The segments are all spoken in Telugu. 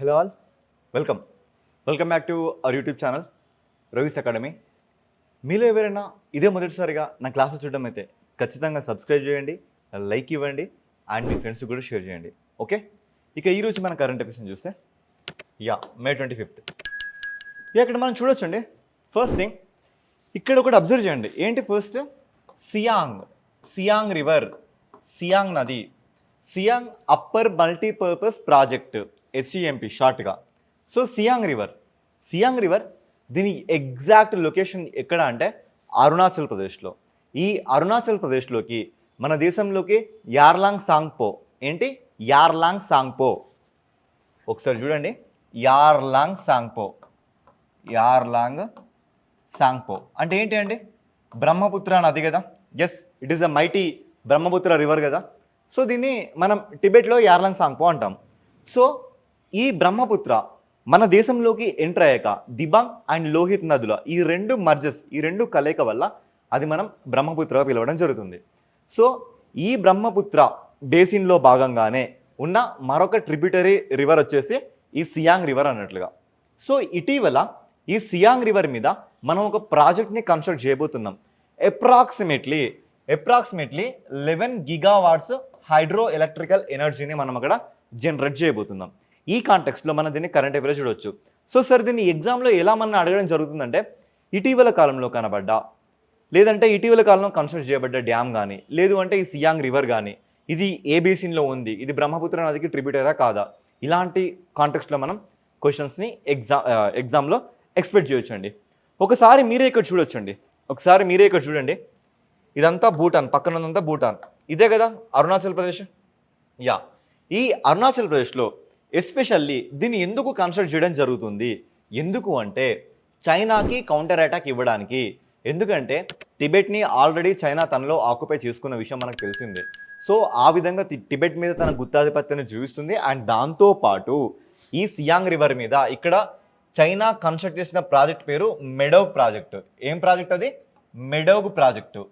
Hello all, welcome back to our YouTube channel Ravi's academy. మీలో ఎవరైనా ఇదే మొదటిసారిగా నా క్లాసెస్ చూడడం అయితే ఖచ్చితంగా సబ్స్క్రైబ్ చేయండి, లైక్ ఇవ్వండి అండ్ మీ ఫ్రెండ్స్కి కూడా షేర్ చేయండి. ఓకే, ఇక ఈరోజు మన కరెంట్ అఫైర్స్ చూస్తే మే 25th ఇక్కడ మనం చూడొచ్చండి. ఫస్ట్ థింగ్ ఇక్కడ ఒకటి అబ్జర్వ్ చేయండి. ఏంటి ఫస్ట్, సియాంగ్ రివర్, సియాంగ్ నది, Siang upper multipurpose project, HEMP షార్ట్గా. సో సియాంగ్ రివర్ దీని ఎగ్జాక్ట్ లొకేషన్ ఎక్కడ అంటే అరుణాచల్ ప్రదేశ్లో. ఈ అరుణాచల్ ప్రదేశ్లోకి మన దేశంలోకి యార్లాంగ్ సాంగ్పో ఒకసారి చూడండి. యార్లాంగ్ సాంగ్పో అంటే ఏంటి అండి? బ్రహ్మపుత్ర నది కదా. Yes, it is a mighty Brahmaputra river కదా. సో దీన్ని మనం టిబెట్లో యార్లాంగ్ సాంగ్పో అంటాం. సో ఈ బ్రహ్మపుత్ర మన దేశంలోకి ఎంటర్ అయ్యాక దిబాంగ్ అండ్ లోహిత్ నదుల ఈ రెండు కలయిక వల్ల అది మనం బ్రహ్మపుత్రగా పిలవడం జరుగుతుంది. సో ఈ బ్రహ్మపుత్ర బేసిన్లో భాగంగానే ఉన్న మరొక ట్రిబ్యూటరీ రివర్ వచ్చేసి ఈ సియాంగ్ రివర్ అన్నట్లుగా. సో ఇటీవల ఈ సియాంగ్ రివర్ మీద మనం ఒక ప్రాజెక్ట్ని కన్స్ట్రక్ట్ చేయబోతున్నాం. అప్రాక్సిమేట్లీ 11 గిగావాట్స్ హైడ్రో ఎలక్ట్రికల్ ఎనర్జీని మనం అక్కడ జనరేట్ చేయబోతున్నాం. ఈ కాంటెక్స్ట్లో మనం దీన్ని కరెంట్ అఫైర్స్ చూడవచ్చు. సో సార్ దీన్ని ఎగ్జామ్లో ఎలా మనం అడగడం జరుగుతుందంటే ఇటీవల కాలంలో కనబడ్డా, లేదంటే ఇటీవల కాలంలో కన్స్ట్రక్ట్ చేయబడ్డ డ్యామ్ కానీ, లేదు అంటే ఈ సియాంగ్ రివర్ కానీ ఇది ఏ బేసిన్లో ఉంది, ఇది బ్రహ్మపుత్ర నదికి ట్రిబ్యూటరా కాదా, ఇలాంటి కాంటెక్స్ట్లో మనం క్వశ్చన్స్ని ఎగ్జామ్లో ఎక్స్పెక్ట్ చేయొచ్చండి. ఒకసారి మీరే ఇక్కడ చూడండి. ఇదంతా భూటాన్, పక్కన ఉన్నదంతా భూటాన్, ఇదే కదా అరుణాచల్ ప్రదేశ్. ఈ అరుణాచల్ ప్రదేశ్లో ఎస్పెషల్లీ దీన్ని ఎందుకు కన్స్ట్రక్ట్ చేయడం జరుగుతుంది? ఎందుకు అంటే చైనాకి కౌంటర్ అటాక్ ఇవ్వడానికి. ఎందుకంటే టిబెట్ని ఆల్రెడీ చైనా తనలో ఆక్యుపై చేసుకున్న విషయం మనకు తెలిసిందే. సో ఆ విధంగా టిబెట్ మీద తన గుత్తాధిపత్యాన్ని చూపిస్తుంది. అండ్ దాంతోపాటు ఈ సియాంగ్ రివర్ మీద ఇక్కడ చైనా కన్స్ట్రక్ట్ చేసిన ప్రాజెక్ట్ పేరు మెడోగ్ ప్రాజెక్టు. ఏం ప్రాజెక్ట్ అది? మెడోగ్ ప్రాజెక్టు.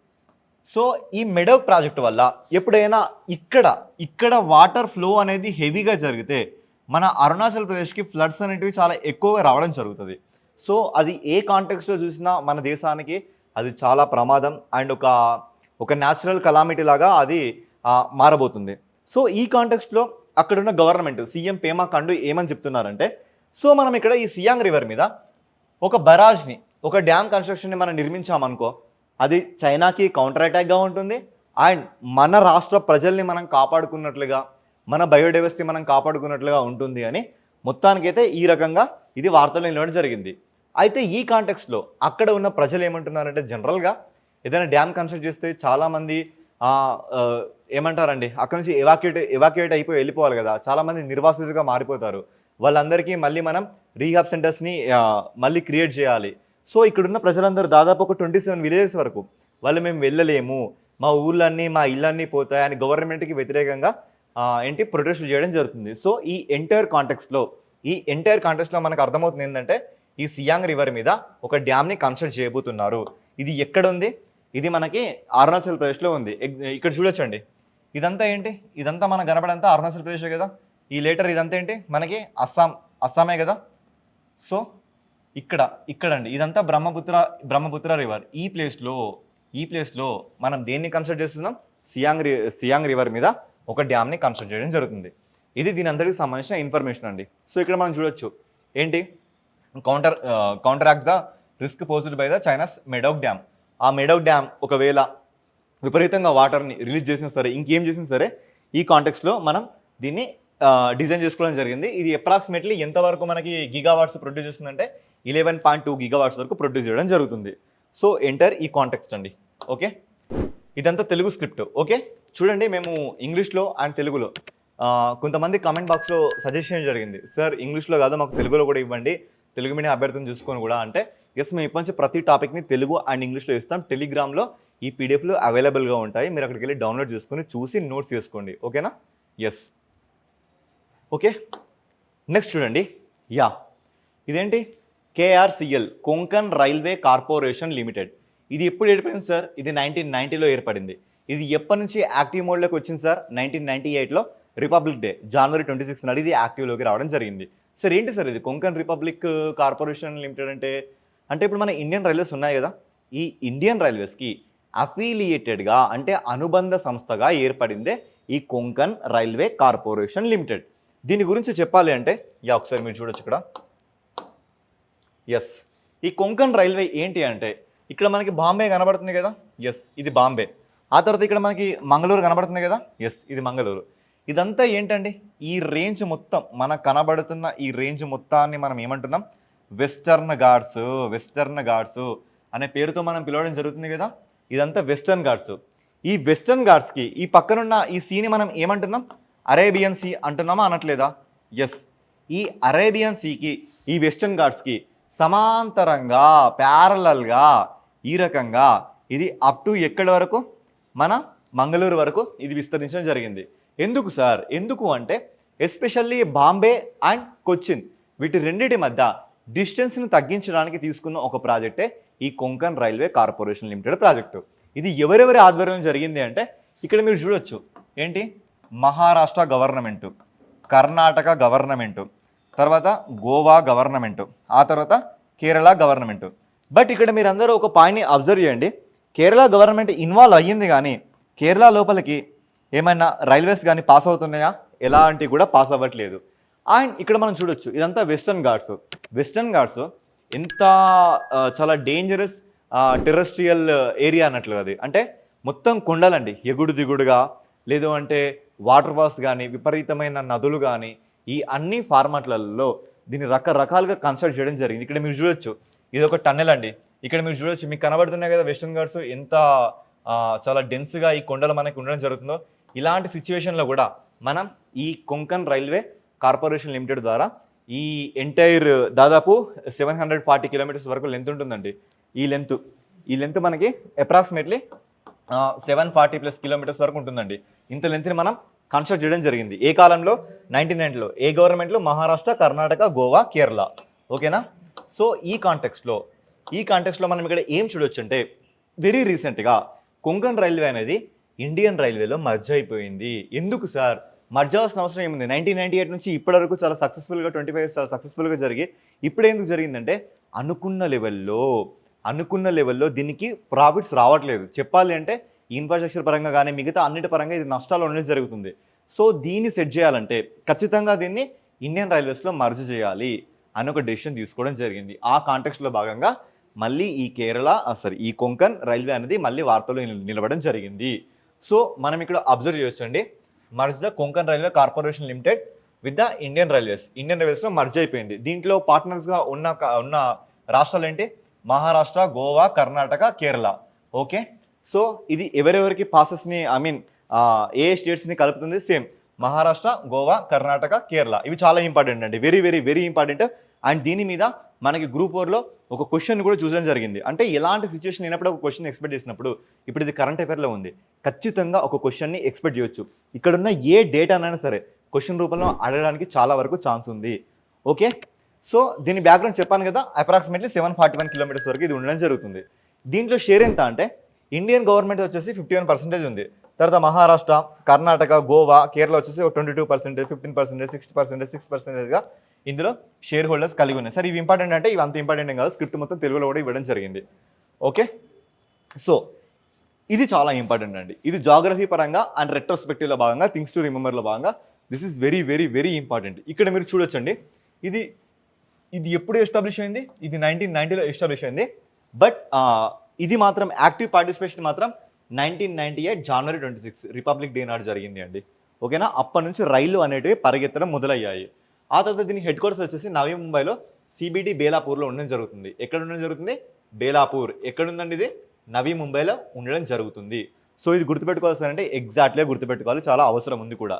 సో ఈ మెడోగ్ ప్రాజెక్ట్ వల్ల ఎప్పుడైనా ఇక్కడ వాటర్ ఫ్లో అనేది హెవీగా జరిగితే మన అరుణాచల్ ప్రదేశ్కి ఫ్లడ్స్ అనేటివి చాలా ఎక్కువగా రావడం జరుగుతుంది. సో అది ఏ కాంటెక్స్లో చూసినా మన దేశానికి అది చాలా ప్రమాదం అండ్ ఒక న్యాచురల్ కలామిటీ లాగా అది మారబోతుంది. సో ఈ కాంటెక్స్ట్లో అక్కడున్న గవర్నమెంట్ సీఎం పేమా ఖండు ఏమని చెప్తున్నారంటే, సో మనం ఇక్కడ ఈ సియాంగ్ రివర్ మీద ఒక బరాజ్ని, ఒక డ్యామ్ కన్స్ట్రక్షన్ని మనం నిర్మించామనుకో, అది చైనాకి కౌంటర్ అటాక్గా ఉంటుంది అండ్ మన రాష్ట్ర ప్రజల్ని మనం కాపాడుకున్నట్లుగా, మన బయోడైవర్సిటీ మనం కాపాడుకున్నట్లుగా ఉంటుంది అని మొత్తానికైతే ఈ రకంగా ఇది వార్తలు నిలవడం జరిగింది. అయితే ఈ కాంటెక్స్లో అక్కడ ఉన్న ప్రజలు ఏమంటున్నారంటే, జనరల్గా ఏదైనా డ్యామ్ కన్స్ట్రక్ట్ చేస్తే చాలామంది ఏమంటారండి, అక్కడ నుంచి ఎవాక్యుయేట్ అయిపోయి వెళ్ళిపోవాలి కదా. చాలామంది నిర్వాసితులుగా మారిపోతారు. వాళ్ళందరికీ మళ్ళీ మనం రీహాబ్ సెంటర్స్ని మళ్ళీ క్రియేట్ చేయాలి. సో ఇక్కడున్న ప్రజలందరూ దాదాపు ఒక 27 విలేజెస్ వరకు మేము వెళ్ళలేము, మా ఊళ్ళన్నీ మా ఇళ్ళన్నీ పోతాయని గవర్నమెంట్కి వ్యతిరేకంగా ప్రొటెస్ట్ చేయడం జరుగుతుంది. సో ఈ ఎంటైర్ కాంటెక్స్ట్లో మనకు అర్థమవుతుంది ఏంటంటే ఈ సియాంగ్ రివర్ మీద ఒక డ్యామ్ని కన్స్ట్రక్ట్ చేయబోతున్నారు. ఇది ఎక్కడ ఉంది? ఇది మనకి అరుణాచల్ ప్రదేశ్లో ఉంది. ఇక్కడ చూడొచ్చండి. ఇదంతా మనకు కనబడంతా అరుణాచల్ ప్రదేశ్ కదా. ఈ లేటర్ ఇదంతా ఏంటి? మనకి అస్సామే కదా. సో ఇక్కడండి ఇదంతా బ్రహ్మపుత్ర రివర్. ఈ ప్లేస్లో మనం దేన్ని కన్స్ట్రక్ట్ చేస్తున్నాం? సియాంగ్ రివర్ మీద ఒక డ్యామ్ని కన్స్ట్రక్ట్ చేయడం జరుగుతుంది. ఇది దీని అందరికీ సంబంధించిన ఇన్ఫర్మేషన్ అండి. సో ఇక్కడ మనం చూడొచ్చు ఏంటి, counteract the risk posed by the China's Medog dam. ఆ మెడోగ్ డ్యామ్ ఒకవేళ విపరీతంగా వాటర్ని రిలీజ్ చేసినా సరే, ఇంకేం చేసినా సరే, ఈ కాంటెక్స్లో మనం దీన్ని డిజైన్ చేసుకోవడం జరిగింది. ఇది అప్రాక్సిమేట్లీ ఎంతవరకు మనకి గిగావాట్స్ ప్రొడ్యూస్ చేస్తుందంటే 11.2 గిగావాట్స్ వరకు ప్రొడ్యూస్ చేయడం జరుగుతుంది. సో ఎంటర్ ఈ కాంటెక్స్ట్ అండి. ఓకే, ఇదంతా తెలుగు స్క్రిప్ట్. ఓకే, చూడండి, మేము ఇంగ్లీష్లో అండ్ తెలుగులో కొంతమంది కామెంట్ బాక్స్లో సజెస్ట్ చేయడం జరిగింది, సార్ ఇంగ్లీష్లో కాదు మాకు తెలుగులో కూడా ఇవ్వండి, తెలుగు మీడియం అభ్యర్థిని చూసుకొని కూడా. అంటే ఎస్, మేము ఇప్పటి నుంచి ప్రతి టాపిక్ని తెలుగు అండ్ ఇంగ్లీష్లో ఇస్తాం. టెలిగ్రామ్లో ఈ పీడిఎఫ్లు అవైలబుల్గా ఉంటాయి. మీరు అక్కడికి వెళ్ళి డౌన్లోడ్ చేసుకొని చూసి నోట్స్ చేసుకోండి. ఓకేనా? ఎస్. ఓకే, నెక్స్ట్ చూడండి. ఇదేంటి? KRCL, Konkan railway corporation limited. ఇది ఎప్పుడు ఏర్పడింది సార్? ఇది 1990లో ఏర్పడింది. ఇది ఎప్పటి నుంచి యాక్టివ్ మోడ్లోకి వచ్చింది సార్? 1998లో రిపబ్లిక్ డే జనవరి 26 నాడు ఇది యాక్టివ్లోకి రావడం జరిగింది. సార్ ఏంటి సార్ ఇది కొంకన్ రిపబ్లిక్ కార్పొరేషన్ లిమిటెడ్ అంటే? అంటే ఇప్పుడు మన ఇండియన్ రైల్వేస్ ఉన్నాయి కదా, ఈ ఇండియన్ రైల్వేస్కి అఫిలియేటెడ్గా అంటే అనుబంధ సంస్థగా ఏర్పడిందే ఈ కొంకన్ రైల్వే కార్పొరేషన్ లిమిటెడ్. దీని గురించి చెప్పాలి అంటే ఒకసారి మీరు చూడొచ్చు ఇక్కడ. ఎస్, ఈ కొంకన్ రైల్వే ఏంటి అంటే ఇక్కడ మనకి బాంబే కనబడుతుంది కదా, ఎస్ ఇది బాంబే. ఆ తర్వాత ఇక్కడ మనకి మంగళూరు కనబడుతుంది కదా, ఎస్ ఇది మంగళూరు. ఇదంతా ఏంటండి, ఈ రేంజ్ మొత్తం మనకు కనబడుతున్న ఈ రేంజ్ మొత్తాన్ని మనం ఏమంటున్నాం, వెస్టర్న్ ఘాట్స్ అనే పేరుతో మనం పిలవడం జరుగుతుంది కదా. ఇదంతా వెస్టర్న్ ఘాట్స్. ఈ వెస్టర్న్ ఘాట్స్కి ఈ పక్కనున్న ఈ సీని మనం ఏమంటున్నాం, అరేబియన్ సీ అంటున్నామా అనట్లేదా? ఎస్, ఈ అరేబియన్ సీకి ఈ వెస్టర్న్ ఘాట్స్కి సమాంతరంగా ప్యారలల్గా ఈ రకంగా ఇది అప్ టు ఎక్కడి వరకు, మన మంగళూరు వరకు ఇది విస్తరించడం జరిగింది. ఎందుకు సార్? ఎందుకు అంటే ఎస్పెషల్లీ బాంబే అండ్ కొచ్చిన్ వీటి రెండింటి మధ్య డిస్టెన్స్ని తగ్గించడానికి తీసుకున్న ఒక ప్రాజెక్టే ఈ Konkan railway corporation limited project. ఇది ఎవరెవరి ఆధ్వర్యం జరిగింది అంటే ఇక్కడ మీరు చూడొచ్చు, ఏంటి మహారాష్ట్ర గవర్నమెంటు, కర్ణాటక గవర్నమెంటు, తర్వాత గోవా గవర్నమెంటు, ఆ తర్వాత కేరళ గవర్నమెంటు. బట్ ఇక్కడ మీరు అందరూ ఒక పాయింట్ని అబ్జర్వ్ చేయండి, కేరళ గవర్నమెంట్ ఇన్వాల్వ్ అయ్యింది కానీ కేరళ లోపలికి ఏమైనా రైల్వేస్ కానీ పాస్ అవుతున్నాయా? ఎలాంటివి కూడా పాస్ అవ్వట్లేదు. అండ్ ఇక్కడ మనం చూడొచ్చు ఇదంతా వెస్టర్న్ ఘాట్స్ ఎంత చాలా డేంజరస్ టెరెస్ట్రియల్ ఏరియా అన్నట్లు. అది అంటే మొత్తం కొండలండి, ఎగుడు దిగుడుగా, లేదు అంటే వాటర్ ఫాల్స్ కానీ విపరీతమైన నదులు కానీ ఈ అన్ని ఫార్మాట్లలో దీన్ని రకరకాలుగా కన్స్ట్రక్ట్ చేయడం జరిగింది. ఇక్కడ మీరు చూడొచ్చు ఇది ఒక టన్నెల్ అండి. ఇక్కడ మీరు చూడొచ్చు, మీకు కనబడుతున్నాయి కదా వెస్టర్న్ ఘాట్స్ ఎంత చాలా డెన్స్గా ఈ కొండలు మనకి ఉండడం జరుగుతుందో. ఇలాంటి సిచ్యువేషన్లో కూడా మనం ఈ కొంకన్ రైల్వే కార్పొరేషన్ లిమిటెడ్ ద్వారా ఈ ఎంటైర్ దాదాపు 740 కిలోమీటర్స్ వరకు లెంత్ ఉంటుందండి. ఈ లెంత్ మనకి అప్రాక్సిమేట్లీ 740+ కిలోమీటర్స్ వరకు ఉంటుందండి. ఇంత లెంత్ని మనం కన్స్ట్రక్ట్ చేయడం జరిగింది. ఏ కాలంలో? 1990లో. ఏ గవర్నమెంట్లో? మహారాష్ట్ర, కర్ణాటక, గోవా, కేరళ. ఓకేనా? సో ఈ కాంటెక్స్ట్లో మనం ఇక్కడ ఏం చూడొచ్చు అంటే వెరీ రీసెంట్గా కొంకన్ రైల్వే అనేది ఇండియన్ రైల్వేలో మర్జ్ అయిపోయింది. ఎందుకు సార్ మర్జ్ అవ్వాల్సిన అవసరం ఏముంది? 1998 నుంచి ఇప్పటివరకు చాలా సక్సెస్ఫుల్గా 25 years చాలా సక్సెస్ఫుల్గా జరిగి ఇప్పుడు ఎందుకు జరిగిందంటే అనుకున్న లెవెల్లో దీనికి ప్రాఫిట్స్ రావట్లేదు. చెప్పాలి అంటే ఇన్ఫ్రాస్ట్రక్చర్ పరంగా కానీ మిగతా అన్నిటి పరంగా ఇది నష్టాలు ఉండడం జరుగుతుంది. సో దీన్ని సెట్ చేయాలంటే ఖచ్చితంగా దీన్ని ఇండియన్ రైల్వేస్లో మర్జ్ చేయాలి అని ఒక డెసిషన్ తీసుకోవడం జరిగింది. ఆ కాంటెక్స్ట్లో భాగంగా మళ్ళీ ఈ కొంకన్ రైల్వే అనేది మళ్ళీ వార్తల్లో నిలబడడం జరిగింది. సో మనం ఇక్కడ అబ్జర్వ్ చేయొచ్చండి, merge the Konkan railway corporation limited with the Indian రైల్వేస్లో మర్జ్ అయిపోయింది. దీంట్లో పార్ట్నర్స్గా ఉన్న రాష్ట్రాలు ఏంటి? మహారాష్ట్ర, గోవా, కర్ణాటక, కేరళ. ఓకే, సో ఇది ఎవరెవరికి పాసెస్ని ఏ స్టేట్స్ని కలుపుతుంది? సేమ్ మహారాష్ట్ర, గోవా, కర్ణాటక, కేరళ. ఇవి చాలా ఇంపార్టెంట్ అండి, very very very important. And దీని మీద మనకి గ్రూప్ 4లో ఒక క్వశ్చన్ కూడా చూడడం జరిగింది. అంటే ఎలాంటి సిచ్యువేషన్ అయినప్పుడు ఒక క్వశ్చన్ ఎక్స్పెక్ట్ చేసినప్పుడు ఇప్పుడు ఇది కరెంట్ అఫైర్లో ఉంది, ఖచ్చితంగా ఒక క్వశ్చన్ని ఎక్స్పెక్ట్ చేయొచ్చు. ఇక్కడున్న ఏ డేటానైనా సరే క్వశ్చన్ రూపంలో అడగడానికి చాలా వరకు ఛాన్స్ ఉంది. ఓకే, సో దీని బ్యాక్గ్రౌండ్ చెప్పాను కదా, అప్రాక్సిమేట్లీ 741 కిలోమీటర్స్ వరకు ఇది ఉండడం జరుగుతుంది. దీంట్లో షేర్ ఎంత అంటే ఇండియన్ గవర్నమెంట్ వచ్చేసి 51% ఉంది. తర్వాత మహారాష్ట్ర, కర్ణాటక, గోవా, కేరళ వచ్చేసి 22%, 15%, 60%, 6%గా ఇందులో షేర్ హోల్డర్స్ కలిగి ఉన్నాయి. సార్ ఇవి ఇంపార్టెంట్ అంటే ఇవి అంత ఇంపార్టెంట్ ఏం కాదు, స్క్రిప్ట్ మొత్తం తెలుగులో కూడా ఇవ్వడం జరిగింది. ఓకే, సో ఇది చాలా ఇంపార్టెంట్ అండి. ఇది జాగ్రఫీ పరంగా అండ్ రెట్రోస్పెక్టివ్లో భాగంగా థింగ్స్ టు రిమెంబర్లో భాగంగా this is very very very important. ఇక్కడ మీరు చూడొచ్చండి, ఇది ఎప్పుడు ఎస్టాబ్లిష్ అయింది? ఇది 1990లో ఎస్టాబ్లిష్ అయింది. బట్ ఇది మాత్రం యాక్టివ్ పార్టిసిపేషన్ మాత్రం 1998 జనవరి 26 రిపబ్లిక్ డే నాడు జరిగింది అండి. ఓకేనా? అప్పటి నుంచి రైళ్లు అనేటివి పరిగెత్తడం మొదలయ్యాయి. ఆ తర్వాత దీని హెడ్ క్వార్టర్స్ వచ్చేసి నవీ ముంబైలో CBD బేలాపూర్లో ఉండడం జరుగుతుంది. ఎక్కడ ఉండడం జరుగుతుంది? బేలాపూర్. ఎక్కడుందండి ఇది? నవీ ముంబైలో ఉండడం జరుగుతుంది. సో ఇది గుర్తుపెట్టుకోవాల్సిందంటే ఎగ్జాక్ట్గా గుర్తుపెట్టుకోవాలి, చాలా అవసరం ఉంది కూడా.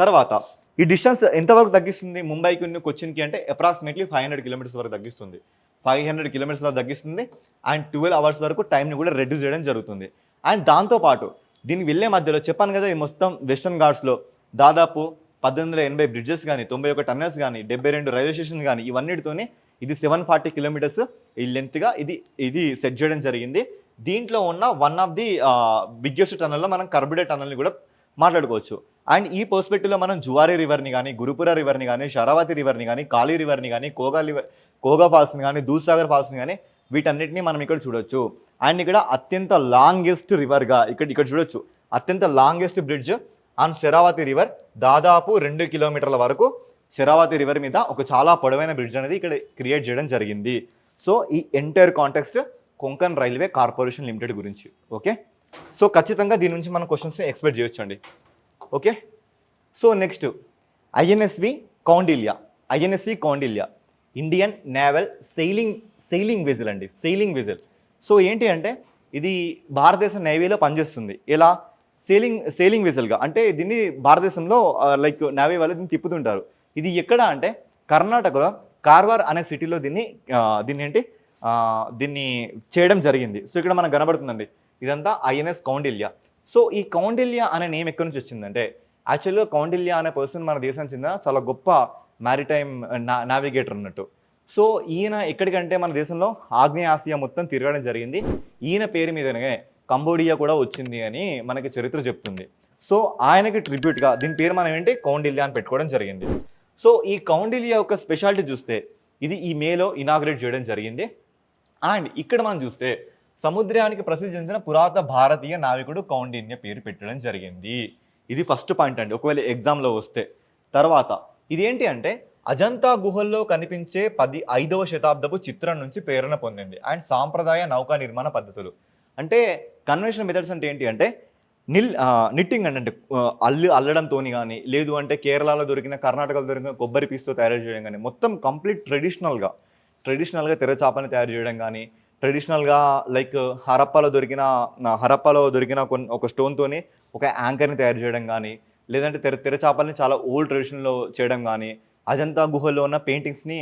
తర్వాత ఈ డిస్టెన్స్ ఎంతవరకు తగ్గిస్తుంది ముంబైకి ఉన్న కొచ్చిన్కి అంటే అప్రాక్సిమేట్లీ 500 కిలోమీటర్స్ వరకు తగ్గిస్తుంది. 500 కిలోమీటర్స్ వరకు తగ్గిస్తుంది. అండ్ 12 hours వరకు టైంని కూడా రెడ్యూస్ చేయడం జరుగుతుంది. అండ్ దాంతోపాటు దీనికి వెళ్ళే మధ్యలో చెప్పాను కదా, ఈ మొత్తం వెస్టర్న్ ఘాట్స్లో దాదాపు 1880 బ్రిడ్జెస్ కానీ, 91 టన్నెల్స్ కానీ, 72 రైల్వే స్టేషన్ కానీ, ఇవన్నిటితోని ఇది 740 కిలోమీటర్స్ ఈ లెంత్గా ఇది సెట్ చేయడం జరిగింది. దీంట్లో ఉన్న వన్ ఆఫ్ ది బిగ్గెస్ట్ టన్నెల్లో మనం కర్బుడే టన్నెల్ని కూడా మాట్లాడుకోవచ్చు. అండ్ ఈ పర్స్పెక్టివ్లో మనం జువారీ రివర్ని కానీ, గురుపుర రివర్ని కానీ, శరావతి రివర్ని కానీ, కాళీ రివర్ని కానీ, కోగా ఫాల్స్ని కానీ, దూద్సాగర్ ఫాల్స్ని కానీ వీటన్నిటిని మనం ఇక్కడ చూడొచ్చు. అండ్ ఇక్కడ అత్యంత లాంగెస్ట్ రివర్గా ఇక్కడ చూడొచ్చు. అత్యంత longest bridge on Sharavathi river, దాదాపు 2 కిలోమీటర్ల వరకు శరావతి రివర్ మీద ఒక చాలా పొడవైన బ్రిడ్జ్ అనేది ఇక్కడ క్రియేట్ చేయడం జరిగింది. సో ఈ entire context Konkan railway corporation limited గురించి. ఓకే, సో ఖచ్చితంగా దీని నుంచి మనం క్వశ్చన్స్ని ఎక్స్పెక్ట్ చేయొచ్చండి. Okay, so next INSV Kaundinya Indian naval sailing vessel అండి, సెయిలింగ్ వెజిల్. సో ఏంటి అంటే ఇది భారతదేశ నేవీలో పనిచేస్తుంది. ఎలా? సెయిలింగ్ వెజిల్గా. అంటే దీన్ని భారతదేశంలో లైక్ నేవీ వాళ్ళు దీన్ని తిప్పుతుంటారు. ఇది ఎక్కడ అంటే కర్ణాటకలో కార్వార్ అనే సిటీలో దీన్ని చేయడం జరిగింది. సో ఇక్కడ మనకు కనబడుతుందండి ఇదంతా ఐఎన్ఎస్ కౌండిల్యా. సో ఈ కౌండిల్యా అనే నేమ్ ఎక్కడి నుంచి వచ్చిందంటే యాక్చువల్గా కౌండిల్యా అనే పర్సన్ మన దేశానికి చెందిన చాలా గొప్ప మ్యారిటైమ్ నావిగేటర్ అన్నట్టు. సో ఈయన ఎక్కడికంటే మన దేశంలో ఆగ్నేయ ఆసియా మొత్తం తిరగడం జరిగింది. ఈయన పేరు మీదనే కంబోడియా కూడా వచ్చింది అని మనకి చరిత్ర చెప్తుంది. సో ఆయనకి ట్రిబ్యూట్గా దీని పేరు మనం ఏంటి కౌండిల్యా అని పెట్టుకోవడం జరిగింది. సో ఈ కౌండిల్యా యొక్క స్పెషాలిటీ చూస్తే ఇది ఈ మేలో ఇనాగ్రేట్ చేయడం జరిగింది. అండ్ ఇక్కడ మనం చూస్తే సముద్రానికి ప్రసిద్ధి చెందిన పురాతన భారతీయ నావికుడు కౌండిన్య పేరు పెట్టడం జరిగింది. ఇది ఫస్ట్ పాయింట్ అండి ఒకవేళ ఎగ్జామ్లో వస్తే. తర్వాత ఇదేంటి అంటే అజంతా గుహల్లో కనిపించే 5వ శతాబ్దపు చిత్రం నుంచి ప్రేరణ పొందింది. అండ్ సాంప్రదాయ నౌకా నిర్మాణ పద్ధతులు అంటే కన్వెన్షనల్ మెథడ్స్ అంటే ఏంటి అంటే నిట్టింగ్ అంటే అల్లడంతో కానీ, లేదు అంటే కేరళలో దొరికిన, కర్ణాటకలో దొరికిన కొబ్బరి పీస్తో తయారు చేయడం కానీ, మొత్తం కంప్లీట్ ట్రెడిషనల్గా తెరచాపని తయారు చేయడం కానీ, ట్రెడిషనల్గా లైక్ హరప్పాలో దొరికిన ఒక స్టోన్తోని ఒక యాంకర్ని తయారు చేయడం కానీ, లేదంటే తెరచాపల్ని చాలా ఓల్డ్ ట్రెడిషన్లో చేయడం కానీ, అజంతా గుహల్లో ఉన్న పెయింటింగ్స్ని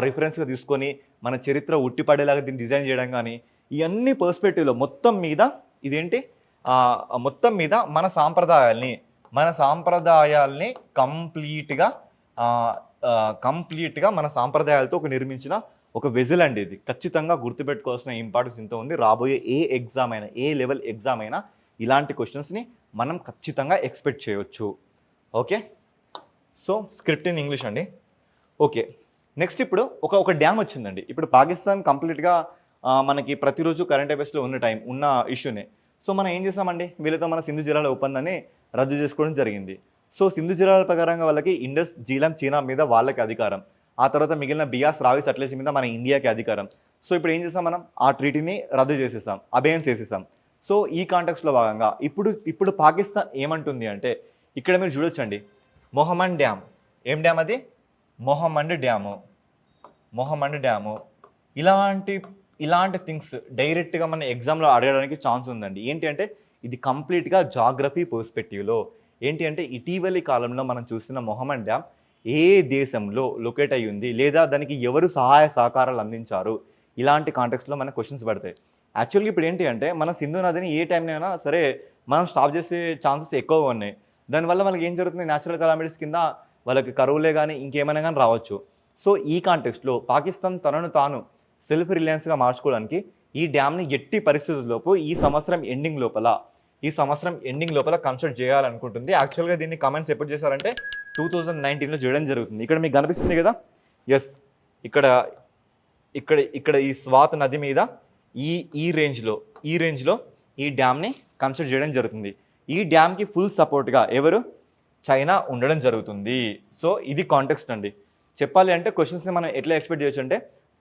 రిఫరెన్స్గా తీసుకొని మన చరిత్ర ఉట్టిపడేలాగా దీన్ని డిజైన్ చేయడం కానీ, ఇవన్నీ పర్స్పెక్టివ్లో మొత్తం మీద ఇదేంటి మొత్తం మీద మన సాంప్రదాయాల్ని కంప్లీట్గా మన సాంప్రదాయాలతో నిర్మించిన ఒక వెజిల్ అండి. ఇది ఖచ్చితంగా గుర్తుపెట్టుకోవాల్సిన ఇంపార్టెన్స్ ఇంత ఉంది. రాబోయే ఏ లెవెల్ ఎగ్జామ్ అయినా ఇలాంటి క్వశ్చన్స్ని మనం ఖచ్చితంగా ఎక్స్పెక్ట్ చేయొచ్చు. Okay, so script in English అండి. ఓకే, నెక్స్ట్ ఇప్పుడు ఒక డ్యామ్ వచ్చిందండి. ఇప్పుడు పాకిస్తాన్ కంప్లీట్గా మనకి ప్రతిరోజు కరెంట్ అఫైర్స్లో ఉన్న ఇష్యూనే. సో మనం ఏం చేసామండి, వీళ్ళతో మన సింధు జలాల ఒప్పందాన్ని రద్దు చేసుకోవడం జరిగింది. సో సింధు జలాల ప్రకారంగా వాళ్ళకి ఇండస్, జీలం, చీనా మీద వాళ్ళకి అధికారం. ఆ తర్వాత మిగిలిన బియాస్, రావి, సట్లెజ్ మీద మన ఇండియాకి అధికారం. సో ఇప్పుడు ఏం చేసాం, మనం ఆ ట్రీటీని రద్దు చేసేసాం, అబేయన్స్ చేసేసాం. సో ఈ కాంటెక్స్లో భాగంగా ఇప్పుడు పాకిస్తాన్ ఏమంటుంది అంటే ఇక్కడ మీరు చూడొచ్చండి మొహమ్మద్ డ్యామ్. ఏం డ్యామ్ అది? మొహమ్మద్ డ్యాము. ఇలాంటి థింగ్స్ డైరెక్ట్గా మన ఎగ్జామ్లో అడగడానికి ఛాన్స్ ఉందండి. ఏంటి అంటే ఇది కంప్లీట్గా జాగ్రఫీ పర్స్పెక్టివ్లో ఏంటి అంటే ఇటీవలి కాలంలో మనం చూసిన మొహమ్మద్ డ్యామ్ ఏ దేశంలో లొకేట్ అయ్యి ఉంది, లేదా దానికి ఎవరు సహాయ సహకారాలు అందించారు, ఇలాంటి కాంటెక్స్లో మన క్వశ్చన్స్ పడతాయి. యాక్చువల్గా ఇప్పుడు ఏంటి అంటే మన సింధు నదిని ఏ టైంలో సరే మనం స్టాప్ చేసే ఛాన్సెస్ ఎక్కువగా ఉన్నాయి. దానివల్ల వాళ్ళకి ఏం జరుగుతుంది, న్యాచురల్ కలామిటీస్ కింద వాళ్ళకి కరువులే కానీ ఇంకేమైనా కానీ రావచ్చు. సో ఈ కాంటెక్స్ట్లో పాకిస్తాన్ తనను తాను సెల్ఫ్ రిలయన్స్గా మార్చుకోవడానికి ఈ డ్యామ్ని ఎట్టి పరిస్థితుల్లోపు ఈ సంవత్సరం ఎండింగ్ లోపల కన్స్ట్రక్ట్ చేయాలనుకుంటుంది. యాక్చువల్గా దీన్ని కమెంట్స్ ఎప్పుడు చేశారంటే 2019లో చేయడం జరుగుతుంది. ఇక్కడ మీకు కనిపిస్తుంది కదా, ఎస్ ఇక్కడ ఈ స్వాత్ నది మీద ఈ రేంజ్లో ఈ డ్యామ్ని కన్స్ట్రక్ట్ చేయడం జరుగుతుంది. ఈ డ్యామ్కి ఫుల్ సపోర్ట్గా ఎవరు? చైనా ఉండడం జరుగుతుంది. సో ఇది కాంటెక్స్ట్ అండి. చెప్పాలి అంటే క్వశ్చన్స్ని మనం ఎట్లా ఎక్స్పెక్ట్ చేయొచ్చు అంటే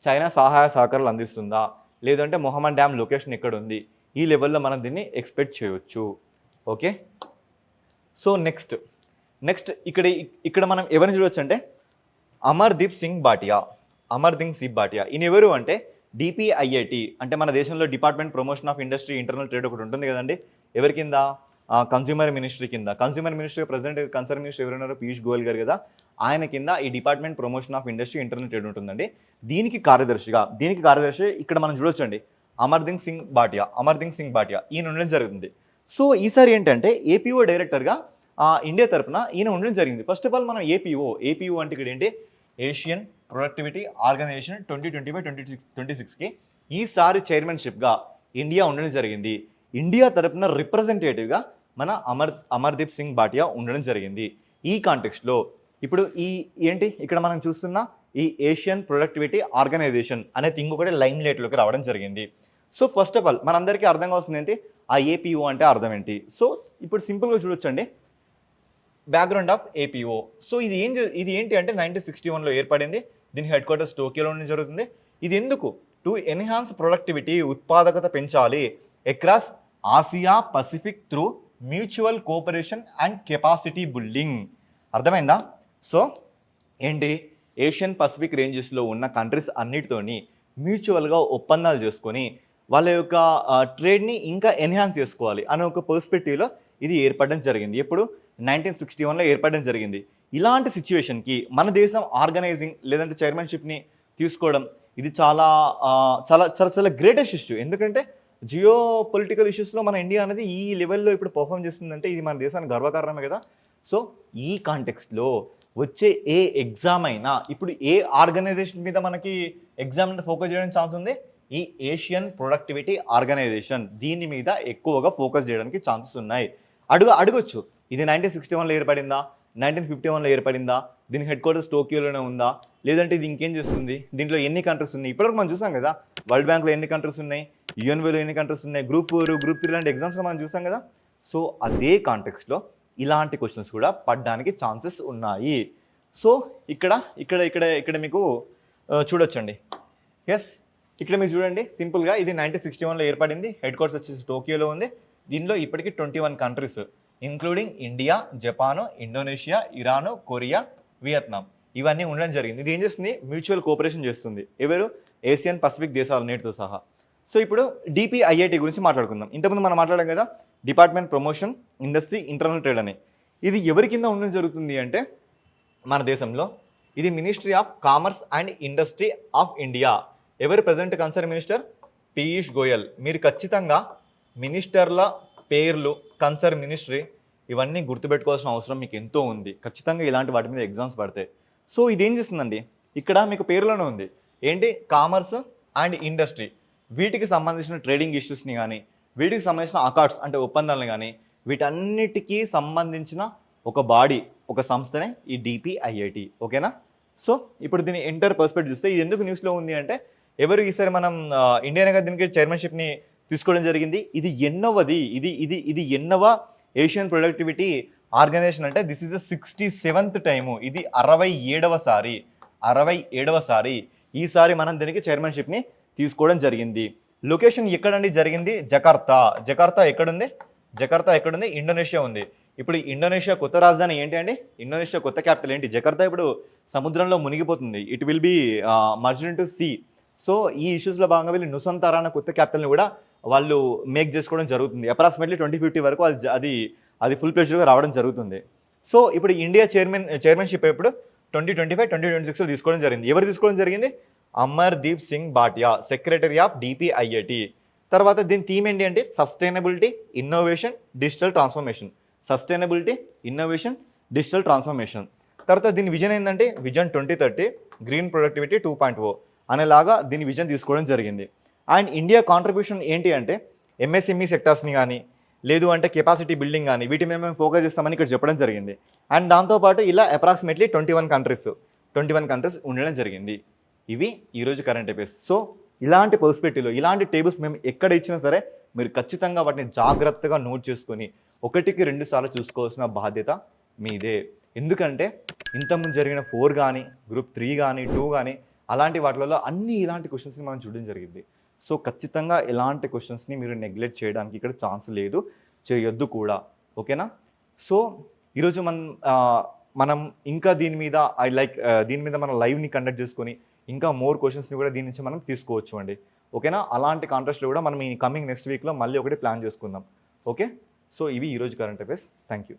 చైనా సహాయ సహకారాలు అందిస్తుందా, లేదంటే మొహమ్మద్ డ్యామ్ లొకేషన్ ఎక్కడ ఉంది, ఈ లెవెల్లో మనం దీన్ని ఎక్స్పెక్ట్ చేయొచ్చు. ఓకే, సో నెక్స్ట్ ఇక్కడ మనం ఎవరిని చూడొచ్చు అంటే అమర్దీప్ సింగ్ భాటియా. ఈయన ఎవరు అంటే DPIIT అంటే మన దేశంలో department promotion of industry internal trade ఒకటి ఉంటుంది కదండి. ఎవరి కింద? కన్స్యూమర్ మినిస్ట్రీ కింద. Consumer ministry president concern minister ఎవరున్నారు? పీయూష్ గోయల్ గారు కదా. ఆయన కింద ఈ department promotion of industry internal trade ఉంటుందండి. దీనికి కార్యదర్శి ఇక్కడ మనం చూడొచ్చండి అమర్దీప్ సింగ్ భాటియా ఈయన ఉండడం జరుగుతుంది. సో ఈసారి ఏంటంటే APO డైరెక్టర్గా ఇండియా తరఫున ఈయన ఉండడం జరిగింది. ఫస్ట్ ఆఫ్ ఆల్ మనం APO అంటే ఇక్కడ ఏంటి, ఏషియన్ ప్రొడక్టివిటీ ఆర్గనైజేషన్ 2025-26కి ఈసారి చైర్మన్షిప్గా ఇండియా ఉండడం జరిగింది. ఇండియా తరఫున రిప్రజెంటేటివ్గా మన అమర్దీప్ సింగ్ భాటియా ఉండడం జరిగింది. ఈ కాంటెక్స్ట్లో ఇప్పుడు ఏంటి ఇక్కడ మనం చూస్తున్న ఈ ఏషియన్ ప్రొడక్టివిటీ ఆర్గనైజేషన్ అనేది ఇంకొకటి లైమ్ లైట్లోకి రావడం జరిగింది. సో ఫస్ట్ ఆఫ్ ఆల్ మనందరికీ అర్థం కావాల్సింది ఏంటి, ఆ ఏపీఓ అంటే అర్థం ఏంటి. సో ఇప్పుడు సింపుల్గా చూడొచ్చండి బ్యాక్గ్రౌండ్ ఆఫ్ ఏపీఓ. సో ఇది ఏంటి అంటే 1961లో ఏర్పడింది. దీని హెడ్ క్వార్టర్స్ టోక్యోలో జరుగుతుంది. ఇది ఎందుకు, టు ఎన్హాన్స్ ప్రొడక్టివిటీ, ఉత్పాదకత పెంచాలి across Asia Pacific through mutual cooperation and capacity building. అర్థమైందా? సో ఏంటి, ఏషియన్ పసిఫిక్ రేంజెస్లో ఉన్న కంట్రీస్ అన్నిటితోని మ్యూచువల్గా ఒప్పందాలు చేసుకొని వాళ్ళ యొక్క ట్రేడ్ని ఇంకా ఎన్హాన్స్ చేసుకోవాలి అనే ఒక పర్స్పెక్టివ్లో ఇది ఏర్పడడం జరిగింది. ఎప్పుడు 1961లో ఏర్పడడం జరిగింది. ఇలాంటి సిచ్యువేషన్కి మన దేశం ఆర్గనైజింగ్ లేదంటే చైర్మన్షిప్ని తీసుకోవడం ఇది చాలా చాలా చాలా చాలా గ్రేటెస్ట్ ఇష్యూ. ఎందుకంటే జియో పొలిటికల్ ఇష్యూస్లో మన ఇండియా అనేది ఈ లెవెల్లో ఇప్పుడు పర్ఫామ్ చేస్తుందంటే ఇది మన దేశానికి గర్వకారణమే కదా. సో ఈ కాంటెక్స్ట్లో వచ్చే ఏ ఎగ్జామ్ అయినా ఇప్పుడు ఏ ఆర్గనైజేషన్ మీద మనకి ఎగ్జామ్ మీద ఫోకస్ చేయడానికి ఛాన్స్ ఉంది, ఈ ఏషియన్ ప్రొడక్టివిటీ ఆర్గనైజేషన్ దీని మీద ఎక్కువగా ఫోకస్ చేయడానికి ఛాన్సెస్ ఉన్నాయి. అడగొచ్చు ఇది 1961లో ఏర్పడిందా, 1951లో ఏర్పడిందా, దీని హెడ్ క్వార్టర్స్ టోక్యోలోనే ఉందా, లేదంటే ఇది ఇంకేం చేస్తుంది, దీంట్లో ఎన్ని కంట్రీస్ ఉన్నాయి. ఇప్పటివరకు మనం చూసాం కదా వరల్డ్ బ్యాంక్లో ఎన్ని కంట్రీస్ ఉన్నాయి, యుఎన్ఓలో ఎన్ని కంట్రీస్ ఉన్నాయి, గ్రూప్ 4 గ్రూప్ 3 లాంటి ఎగ్జామ్స్లో మనం చూసాం కదా. సో అదే కాంటెక్స్లో ఇలాంటి క్వశ్చన్స్ కూడా పడడానికి ఛాన్సెస్ ఉన్నాయి. సో ఇక్కడ మీకు చూడొచ్చండి. ఎస్, ఇక్కడ మీరు చూడండి సింపుల్గా ఇది 1961లో ఏర్పడింది. హెడ్ క్వార్టర్స్ వచ్చేసి టోక్యోలో ఉంది. దీనిలో ఇప్పటికీ 21 countries including India, Japan, Indonesia, Iran, Korea, Vietnam ఇవన్నీ ఉండడం జరిగింది. ఇది ఏం చేస్తుంది, మ్యూచువల్ కోఆపరేషన్ చేస్తుంది. ఎవరు, ఏషియన్ పసిఫిక్ దేశాలు నేటితో సహా. సో ఇప్పుడు డిపిఐఐటి గురించి మాట్లాడుకుందాం. ఇంతకుముందు మనం మాట్లాడాం కదా department promotion industry internal trade అని. ఇది ఎవరి కింద ఉండడం జరుగుతుంది అంటే మన దేశంలో ఇది ministry of commerce and industry of India. ఎవరు present concern minister, Piyush Goyal. మీరు ఖచ్చితంగా మినిస్టర్ల పేర్లు, కన్సర్న్ మినిస్ట్రీ ఇవన్నీ గుర్తుపెట్టుకోవాల్సిన అవసరం మీకు ఎంతో ఉంది. ఖచ్చితంగా ఇలాంటి వాటి మీద ఎగ్జామ్స్ పడతాయి. సో ఇదేం చేస్తుందండి, ఇక్కడ మీకు పేరులోనే ఉంది ఏంటి, కామర్స్ అండ్ ఇండస్ట్రీ. వీటికి సంబంధించిన ట్రేడింగ్ ఇష్యూస్ని కానీ వీటికి సంబంధించిన అకార్డ్స్ అంటే ఒప్పందాలను కానీ వీటన్నిటికీ సంబంధించిన ఒక బాడీ, ఒక సంస్థనే ఈ డిపిఐఐటి. ఓకేనా? సో ఇప్పుడు దీని ఎంటర్ పర్స్పెక్ట్ చూస్తే ఇది ఎందుకు న్యూస్లో ఉంది అంటే ఎవరు ఈసారి మనం ఇండియాగా దీనికి చైర్మన్షిప్ని తీసుకోవడం జరిగింది. ఇది ఎన్నవది, ఇది ఎన్నవ ఏషియన్ ప్రొడక్టివిటీ ఆర్గనైజేషన్ అంటే this is the 67th time. ఇది 67వ సారి ఈసారి మనం దీనికి చైర్మన్షిప్ని తీసుకోవడం జరిగింది. లొకేషన్ ఎక్కడండి జరిగింది, జకార్తా ఎక్కడుంది, ఇండోనేషియా ఉంది. ఇప్పుడు ఇండోనేషియా కొత్త రాజధాని ఏంటి అండి, ఇండోనేషియా కొత్త క్యాపిటల్ ఏంటి, జకార్తా ఇప్పుడు సముద్రంలో మునిగిపోతుంది. It will be merged into sea. So ఈ ఇష్యూస్లో భాగంగా వీళ్ళు నుసంతారా అన్న కొత్త క్యాపిటల్ని కూడా వాళ్ళు మేక్ చేసుకోవడం జరుగుతుంది. అప్రాక్సిమేట్లీ 2050 వరకు అది ఫుల్ ప్లెజ్డ్గా రావడం జరుగుతుంది. సో ఇప్పుడు ఇండియా చైర్మన్షిప్ ఎప్పుడు 2025, 2026లో తీసుకోవడం జరిగింది. ఎవరు తీసుకోవడం జరిగింది, Amardeep Singh Bhatia, secretary of DPIIT. తర్వాత దీని థీమ్ ఏంటి అంటే సస్టైనబిలిటీ, ఇన్నోవేషన్, డిజిటల్ ట్రాన్స్ఫర్మేషన్. తర్వాత దీని విజన్ ఏంటంటే విజన్ 2030 గ్రీన్ ప్రొడక్టివిటీ 2.0 అనేలాగా దీని విజన్ తీసుకోవడం జరిగింది. అండ్ ఇండియా కాంట్రిబ్యూషన్ ఏంటి అంటే ఎంఎస్ఎంఈ సెక్టార్స్ని కానీ లేదు అంటే కెపాసిటీ బిల్డింగ్ కానీ వీటి మీద మేము ఫోకస్ చేస్తామని ఇక్కడ చెప్పడం జరిగింది. అండ్ దాంతోపాటు ఇలా అప్రాక్సిమేట్లీ 21 కంట్రీస్ ఉండడం జరిగింది. ఇవి ఈరోజు కరెంట్ అఫైర్స్. సో ఇలాంటి పర్స్పెక్టివ్లో ఇలాంటి టేబుల్స్ మేము ఎక్కడ ఇచ్చినా సరే మీరు ఖచ్చితంగా వాటిని జాగ్రత్తగా నోట్ చేసుకొని 1కి 2 సార్లు చూసుకోవాల్సిన బాధ్యత మీదే. ఎందుకంటే ఇంతకుముందు జరిగిన 4 కానీ గ్రూప్ 3 కానీ 2 కానీ అలాంటి వాటిలలో అన్ని ఇలాంటి క్వశ్చన్స్ని మనం చూడడం జరిగింది. సో ఖచ్చితంగా ఇలాంటి క్వశ్చన్స్ని మీరు నెగ్లెక్ట్ చేయడానికి ఇక్కడ ఛాన్స్ లేదు, చేయొద్దు కూడా. ఓకేనా? సో ఈరోజు మనం ఇంకా దీని మీద మనం లైవ్ని కండక్ట్ చేసుకొని ఇంకా మోర్ క్వశ్చన్స్ని కూడా దీని నుంచి మనం తీసుకోవచ్చు అండి. ఓకేనా? అలాంటి కాంటెస్ట్లో కూడా మనం ఈ కమింగ్ నెక్స్ట్ వీక్లో మళ్ళీ ఒకటి ప్లాన్ చేసుకుందాం. ఓకే? సో ఇవి ఈరోజు కరెంట్ అఫైర్స్. Thank you.